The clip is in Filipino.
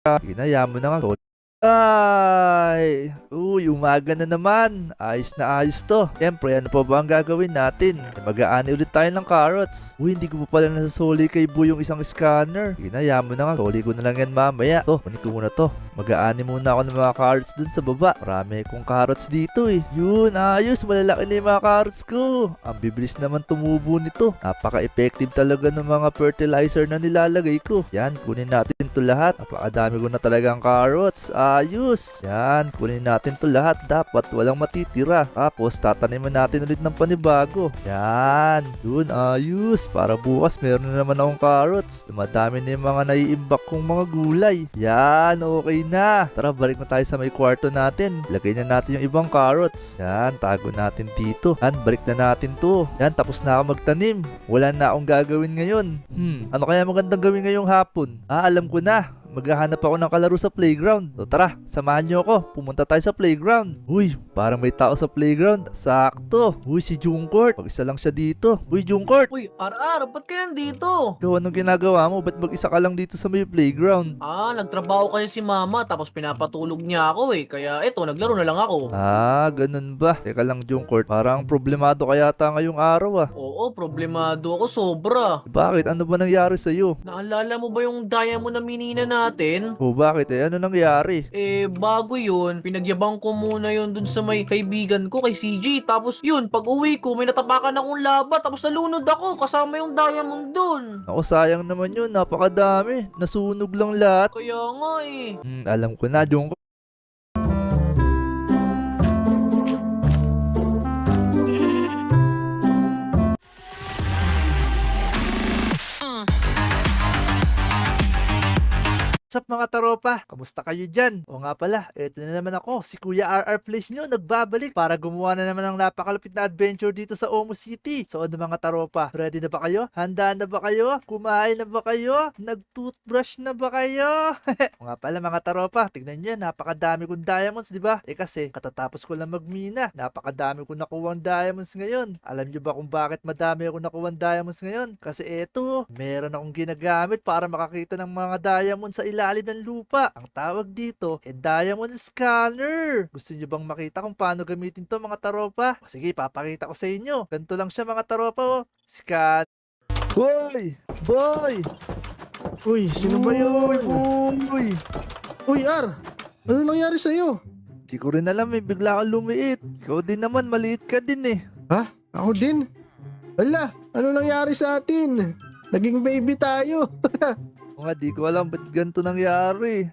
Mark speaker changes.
Speaker 1: Hinayaan mo na nga. Ay! Uy, umaga na naman. Ayos na ayos to. Siyempre, ano pa ba ang gagawin natin? Mag-aani ulit tayo ng carrots. Uy, hindi ko pa pala nasasoli kay Boy yung isang scanner. Hinayaan mo na nga. Soli ko na lang yan mamaya. To, kunin ko muna to. Mag-aani muna ako ng mga carrots dun sa baba. Marami akong carrots dito eh. Yun, ayos. Malalaki na yung mga carrots ko. Ang bibilis naman tumubo nito. Napaka-effective talaga ng mga fertilizer na nilalagay ko. Yan, kunin natin to lahat. Napakadami ko na talagang carrots. Ayos. Yan, kunin natin to lahat. Dapat walang matitira. Tapos, tataniman natin ulit ng panibago. Yan. Yun, ayos. Para bukas, meron na naman akong carrots. Dumadami na yung mga naiimbak kong mga gulay. Yan, okay na. Tara, balik na tayo sa may kwarto natin. Lagay na natin yung ibang carrots. Yan, tago natin dito. Yan, balik na natin to. Yan, tapos na ako magtanim. Wala na akong gagawin ngayon. Ano kaya magandang gawin ngayong hapon? Alam ko na. Maghahanap ako ng kalaro sa playground. So tara, samahan nyo ako. Pumunta tayo sa playground. Uy, parang may tao sa playground. Sakto. Uy, si Jungkourt. Pag-isa lang siya dito. Uy, Jungkourt.
Speaker 2: Uy, Ar-Ar, ba't ka nandito?
Speaker 1: Ikaw, anong ginagawa mo? Ba't mag-isa ka lang dito sa may playground?
Speaker 2: Nagtrabaho kasi si mama tapos pinapatulog niya ako eh. Kaya eto, naglaro na lang ako.
Speaker 1: Ganun ba? Teka lang, Jungkourt. Parang problemado ka yata ngayong araw ah.
Speaker 2: Oo, problemado ako sobra.
Speaker 1: Bakit? Ano ba nangyari sa'yo?
Speaker 2: Naalala mo ba yung diamond na minina natin?
Speaker 1: Bakit eh? Ano nangyari?
Speaker 2: Bago yun, pinagyabang ko muna yun dun sa may kaibigan ko kay CJ. Tapos yun, pag uwi ko, may natapakan akong laba. Tapos nalunod ako kasama yung diamond dun.
Speaker 1: Ako, sayang naman yun. Napakadami. Nasunog lang lahat.
Speaker 2: Kaya nga eh.
Speaker 1: Alam ko na, Jungkourt. What's up mga taropa? Kamusta kayo dyan? O nga pala, eto na naman ako, si Kuya RR Place nyo, nagbabalik para gumawa na naman ng napakalapit na adventure dito sa Omo City. So ano mga taropa, ready na ba kayo? Handa na ba kayo? Kumain na ba kayo? Nag-toothbrush na ba kayo? O nga pala mga taropa, tignan nyo, napakadami kong diamonds, di ba? Kasi, katatapos ko lang magmina, napakadami ko nakuwang diamonds ngayon. Alam nyo ba kung bakit madami ako nakuwang diamonds ngayon? Kasi eto, meron akong ginagamit para makakita ng mga diamonds sa ilalim ng lupa. Ang tawag dito, diamond scanner. Gusto niyo bang makita kung paano gamitin to mga taropa? Sige, papakita ko sa inyo. Ganito lang siya mga taropa. Scan. Hoy! Boy!
Speaker 3: Uy, sino ba yun?
Speaker 1: Uy!
Speaker 3: Uy, Ar! Ano nangyari sa'yo?
Speaker 1: Di ko rin alam eh, bigla kang lumiit. Ikaw din naman, maliit ka din eh.
Speaker 3: Ha? Ako din? Hala, ano nangyari sa atin? Naging baby tayo.
Speaker 1: Di ko alam ba't ganito nangyari.